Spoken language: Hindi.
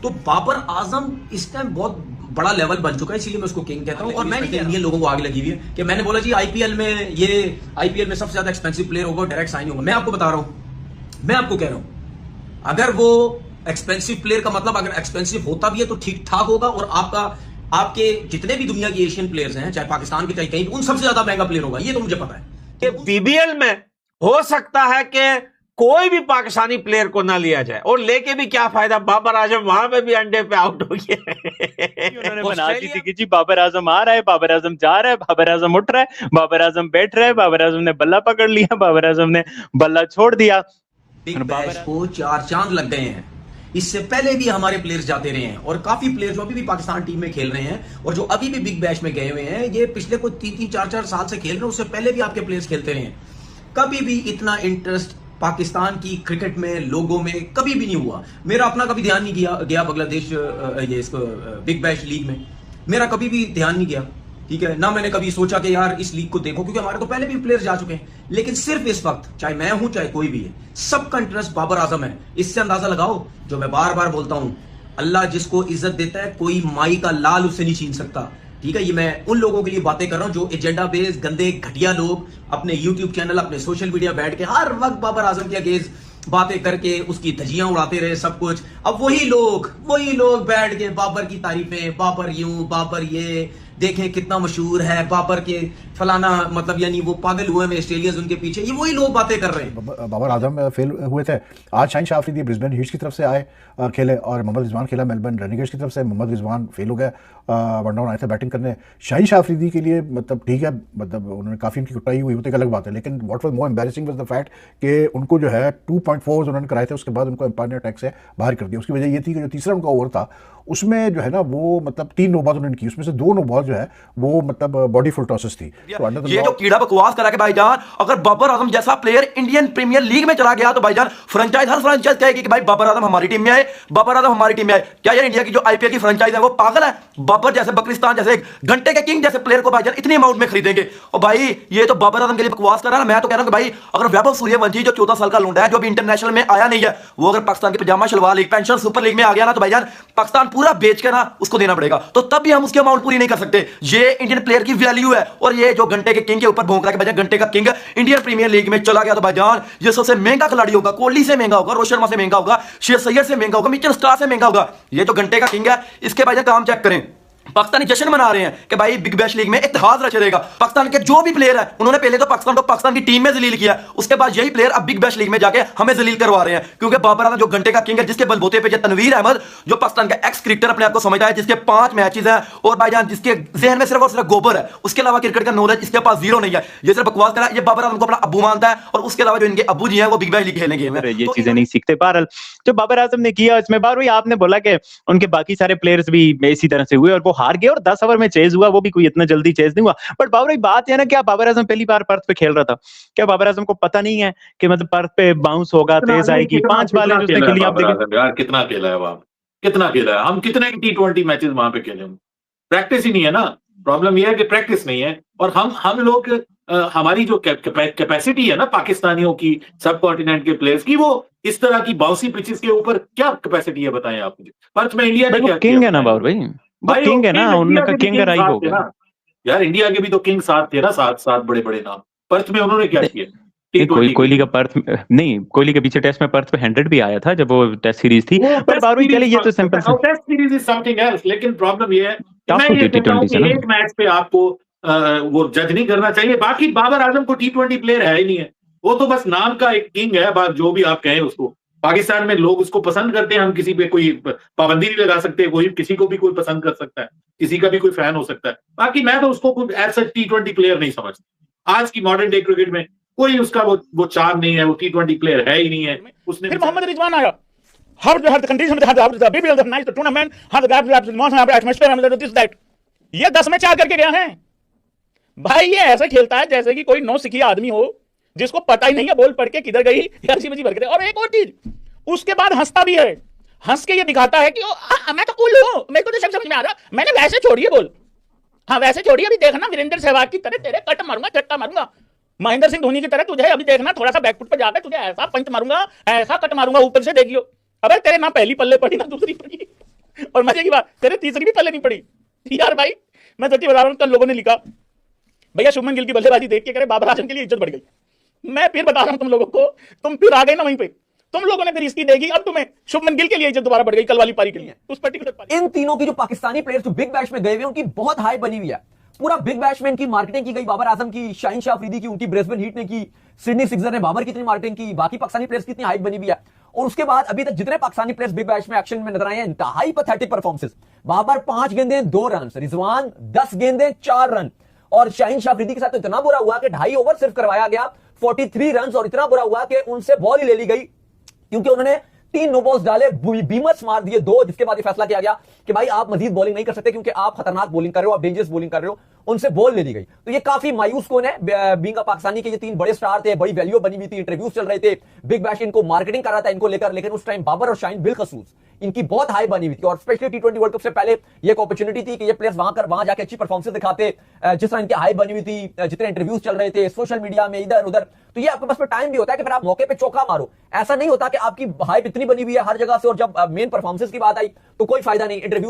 तो बाबर आजम इस टाइम बहुत बड़ा लेवल बन चुका है, इसीलिए मैं उसको किंग कहता हूँ। और मैं इंडियन लोगों को आगे लगी हुई है कि मैंने बोला जी आईपीएल में सबसे ज्यादा एक्सपेंसिव प्लेयर होगा, डायरेक्ट साइन होगा। मैं आपको बता रहा हूं, मैं आपको कह रहा हूं, अगर वो एक्सपेंसिव प्लेयर का मतलब अगर एक्सपेंसिव होता भी है तो ठीक ठाक होगा, और आपके जितने भी दुनिया की एशियन प्लेयर्स हैं, चाहे पाकिस्तान के चाहे कहीं, उन सबसे ज्यादा महंगा प्लेयर होगा, ये तो मुझे पता है। कि बीबीएल में हो सकता है कि कोई भी पाकिस्तानी प्लेयर को ना लिया जाए, और लेके भी क्या फायदा, बाबर आजम वहां पे भी अंडे पे आउट हो गया। उन्होंने बना दी थी कि जी बाबर आजम आ रहा है, बाबर आजम जा रहा है, बाबर आजम उठ रहा है, बाबर आजम बैठ रहा है, बाबर आजम ने बल्ला पकड़ लिया, बाबर आजम ने बल्ला छोड़ दिया। बिग बैश को 4 चांद लग गए हैं। इससे पहले भी हमारे प्लेयर्स जाते रहे हैं, और काफी प्लेयर्स जो अभी भी पाकिस्तान टीम में खेल रहे हैं और जो अभी भी बिग बैश में गए हुए हैं, ये पिछले कोई 3-3, 4-4 साल से खेल रहे हैं, उससे पहले भी आपके प्लेयर्स खेलते रहे हैं। कभी भी इतना इंटरेस्ट पाकिस्तान की क्रिकेट में लोगों में कभी भी नहीं हुआ। मेरा अपना कभी ध्यान नहीं गया बांग्लादेश ये इसको बिग बैश लीग में, मेरा कभी भी ध्यान नहीं गया, ठीक है ना। मैंने कभी सोचा कि यार इस लीग को देखो, क्योंकि हमारे तो पहले भी प्लेयर्स जा चुके हैं। लेकिन सिर्फ इस वक्त, चाहे मैं हूं चाहे कोई भी है, सबका इंटरेस्ट बाबर आजम है। इससे अंदाजा लगाओ, जो मैं बार बार बोलता हूं, अल्लाह जिसको इज्जत देता है कोई माई का लाल उससे नहीं छीन सकता, ठीक है। ये मैं उन लोगों के लिए बातें कर रहा हूं जो एजेंडा बेस्ड गंदे घटिया लोग अपने यूट्यूब चैनल, अपने सोशल मीडिया बैठ के हर वक्त बाबर आजम के अगेंस्ट बातें करके उसकी धजियां उड़ाते रहे सब कुछ। अब वही लोग बैठ के बाबर की तारीफें, बाबर यूं, बाबर ये, देखें कितना मशहूर है बाबर के फलाना, मतलब यानी वो पागल हुए में ऑस्ट्रेलियंस उनके पीछे, ये वही लोग बातें कर रहे हैं। बाबर आजम फेल हुए थे। आज शाहीन शाह अफरीदी ब्रिस्बेन हीट्स की तरफ से आए खेले, और मोहम्मद रिजवान खेला मेलबर्न रेनिगेट्स की तरफ से। मोहम्मद रिजवान फेल हो गया, वन डाउन आए थे बैटिंग करने। शाहीन शाह अफरीदी के लिए मतलब ठीक है, मतलब उन्होंने काफ़ी उनकी कुटाई हुई, वो तो एक अलग बात है, लेकिन what was more embarrassing was the fact कि उनको जो है 2.4 उन्होंने कराए थे, उसके बाद उनको एम्पायर ने अटैक से बाहर कर दिया। उसकी वजह ये थी कि जो तीसरा उनका ओवर था उसमें जो है ना वो मतलब 3 नो बॉल उन्होंने की, उसमें से 2 नो बॉल जो है वो मतलब बॉडी फुल टॉसेस थी। तो ये जो कीड़ा बकवास करा के भाईजान, अगर बाबर आजम जैसा प्लेयर इंडियन प्रीमियर लीग में चला गया तो भाईजान फ्रेंचाइज, हर फ्रेंचाइज कहेगी कि भाई बाबर आजम हमारी टीम में आए, बाबर आजम हमारी टीम में आए। क्या यार इंडिया की जो आईपीएल की फ्रेंचाइज है वो पागल है? बाबर जैसे, बकरिस्तान जैसे, एक घंटे के किंग जैसे प्लेयर को भाईजान इतनी अमाउंट में खरीदेंगे? और भाई ये तो बाबर आजम के लिए बकवास कर रहा है। मैं तो कह रहा हूं कि भाई अगर वैभव सूर्यवंशी जो 14 साल का लौंडा है, जो अभी इंटरनेशनल में आया नहीं है, वो अगर पाकिस्तान की pyjama shalwar league, pension super league में आ गया ना, तो भाईजान पाकिस्तान पूरा बेच के ना उसको देना पड़ेगा, तो तब भी हम उसकी अमाउंट पूरी नहीं कर सकते। ये इंडियन प्लेयर की वैल्यू है। और ये जो घंटे के किंग के ऊपर भौंक रहा है भाईजान, घंटे का किंग इंडियन प्रीमियर लीग में चला गया तो भाईजान ये सबसे महंगा खिलाड़ी होगा। कोहली से महंगा होगा, रोहित शर्मा से महंगा होगा, शेर सैयद से महंगा होगा, मिचेल स्टार्क से महंगा होगा। ये जो घंटे का किंग है, इसके भाईजान काम चेक करें। पाकिस्तानी जश्न मना रहे हैं कि भाई बिग बैश लीग में इत्तेहाद रचा रहेगा। पाकिस्तान के जो भी प्लेयर है, उन्होंने पहले तो पाकिस्तान को पाकिस्तान की टीम में जलील किया, उसके बाद यही प्लेयर अब बिग बैश लीग में जाके हमें जलील करवा रहे हैं। क्योंकि बाबर आजम जो घंटे का किंग है, जिसके बलबूते पे तनवीर अहमद, जो पाकिस्तान का एक्स क्रिकेटर अपने आप को समझता है, जिसके 5 मैचेस हैं, और भाईजान जिसके जहन में सिर्फ और सिर्फ गोबर है, उसके अलावा क्रिकेट का नॉलेज इसके पास जीरो नहीं है। ये सिर्फ बकवास कर रहा है। ये बाबर आजम को अपना अब्बू मानता है, और उसके अलावा जो इनके अब्बू जी हैं वो बिग बैश लीग खेलेंगे। ये चीजें नहीं सीखते। बहरहाल जो बाबर आजम ने किया इसमें, बार भाई आपने बोला कि उनके बाकी सारे प्लेयर्स भी इसी तरह से हुए और वो हार गए, और 10 ओवर में चेज हुआ, वो भी कोई इतना जल्दी चेज नहीं हुआ। बट बाबर भाई बात है ना, क्या बाबर आजम पहली बार पर्थ पे खेल रहा था? क्या बाबर आजम को पता नहीं है कि मतलब पर्थ पे बाउंस होगा, तेज आएगी? 5 बॉलें उसने खेली, आप देखिए यार कितना खेला है वहां, कितना खेला है। हम कितने T20 मैचेस वहां पे खेले, प्रैक्टिस ही नहीं है ना। प्रॉब्लम यह है कि प्रैक्टिस नहीं है, और हम लोग हमारी जो कैपेसिटी है ना पाकिस्तानियों की, सब कॉन्टिनेंट के प्लेयर्स की, वो इस तरह की बाउंसी पिचेस के ऊपर क्या कैपेसिटी है बताएं आप मुझे। पर्थ में इंडिया ने क्या किंग है ना बाबर भाई, किंग है ना, उनका किंग राइव हो गया यार। इंडिया के भी तो किंग 7 थे ना, 7 बड़े नाम। पर्थ में उन्होंने क्या किया? कोहली का पर्थ नहीं, कोहली के पीछे टेस्ट में पर्थ पे 100 भी आया था जब वो टेस्ट सीरीज थी। पर बाबर चले, ये तो सिंपल सा test series is something else. लेकिन प्रॉब्लम ये है, मैं ये कहता हूं कि एक मैच पे आपको वो जज नहीं करना चाहिए। बाकी बाबर आजम को T20 प्लेयर है ही नहीं है, वो तो बस नाम का एक किंग है, जो भी आप कहें उसको। पाकिस्तान में लोग उसको पसंद करते हैं, हम किसी पे कोई पाबंदी नहीं लगा सकते, कोई किसी को भी कोई पसंद कर सकता है, किसी का भी कोई फैन हो सकता है। बाकी मैं तो उसको एज सच T20 प्लेयर नहीं समझता। आज की मॉडर्न डे क्रिकेट में कोई उसका वो चार्म नहीं है, वो T20 प्लेयर है ही नहीं है। उसने फिर मोहम्मद रिजवान आया, हर कंडीशन टूर्नामेंट, ये 10 में 4 करके गया है भाई। ये ऐसे खेलता है जैसे कि कोई नौ सिखी आदमी हो जिसको पता ही नहीं है बॉल पढ़ के किधर गई, हंसी मजी भर के। और एक और चीज, उसके बाद हंसता भी है, हंस के ये दिखाता है कि मैं तो कूल हूं, मेरे को तो सब समझ में आ रहा, मैंने वैसे छोड़ी है बॉल। हाँ वैसे छोड़ी, अभी देखना वीरेंद्र सहवाग की तरह तेरे कट मारूंगा, झटका मारूंगा। महेंद्र सिंह धोनी की तरह तुझे अभी देखना, थोड़ा सा बैकफुट पर जाकर तुझे ऐसा पंच मारूंगा, ऐसा कट मारूंगा, ऊपर से देखियो। अबे तेरे ना पहली पल्ले पड़ी ना दूसरी पड़ी। और मजे की बात, तेरे तीसरी भी पहले नहीं पड़ी यार भाई। मैं सच्ची बता रहा हूं, कल लोगों ने लिखा भैया शुभमन गिल की बल्लेबाजी देख के करे बाबर आजम के लिए इज्जत बढ़ गई। मैं फिर बता रहा हूं तुम लोगों को, तुम फिर आ गए ना वहीं पे, तुम लोगों ने फिर इसकी देगी, अब तुम्हें शुभमन गिल के लिए इज्जत दोबारा बढ़ गई कल वाली पारी के लिए, उस पर्टिकुलर पारी। इन तीनों की जो पाकिस्तानी प्लेयर्स जो बिग बैश में गए हुए उनकी बहुत हाई बनी हुई है। पूरा बिग बैश में इनकी मार्केटिंग की गई, बाबर आजम की, शाहीन शाह अफरीदी की, उनकी ब्रिस्बेन हीट ने की, सिडनी सिक्सर ने बाबर की इतनी मार्केटिंग की, बाकी पाकिस्तानी प्लेयर्स की इतनी हाइप बनी हुई है। और उसके बाद अभी तक जितने पाकिस्तानी प्लेयर्स बिग बैश में एक्शन में नजर आए हैं, इंतहाई पैथेटिक परफॉर्मेंसेस। बाबर 5 गेंदें 2 रन, रिजवान 10 गेंदें 4 रन, और शाहीन शाह अफरीदी के साथ तो इतना बुरा हुआ कि 2.5 ओवर सिर्फ करवाया गया, 43 रन, और इतना बुरा हुआ कि उनसे बॉल ही ले ली गई क्योंकि उन्होंने 3 नो बॉल्स डाले, बीमस मार दिए 2, जिसके बाद ये फैसला किया गया कि भाई आप मजीद बॉलिंग नहीं कर सकते क्योंकि आप खतरनाक बॉलिंग कर रहे हो, आप डेंजरस बॉलिंग कर रहे हो। उनसे बॉल ले ली गई। तो ये काफी मायूस कौन है, बीइंग पाकिस्तानी के ये 3 बड़े स्टार थे, बड़ी वैल्यू बनी हुई थी, इंटरव्यूज चल रहे थे, बिग बैश इनको मार्केटिंग कर रहा था इनको लेकर, लेकिन उस टाइम बाबर और शाहीन बिलखसूस इनकी बहुत हाई बनी हुई थी। और स्पेशली T20 वर्ल्ड कप से पहले ये एक अपॉर्चुनिटी थी कि ये प्लेयर्स वहां जाके अच्छी परफॉर्मेंस दिखाते, जिस तरह इनकी हाई बनी हुई थी, जितने इंटरव्यूज चल रहे थे सोशल मीडिया में इधर उधर। तो ये आपके पास में टाइम भी होता है कि फिर आप मौके पे चौका मारो। ऐसा नहीं होता कि आपकी हाइप इतनी बनी हुई है हर जगह से और जब मेन परफॉर्मेंसेस की बात आई तो कोई फायदा नहीं, इंटरव्यू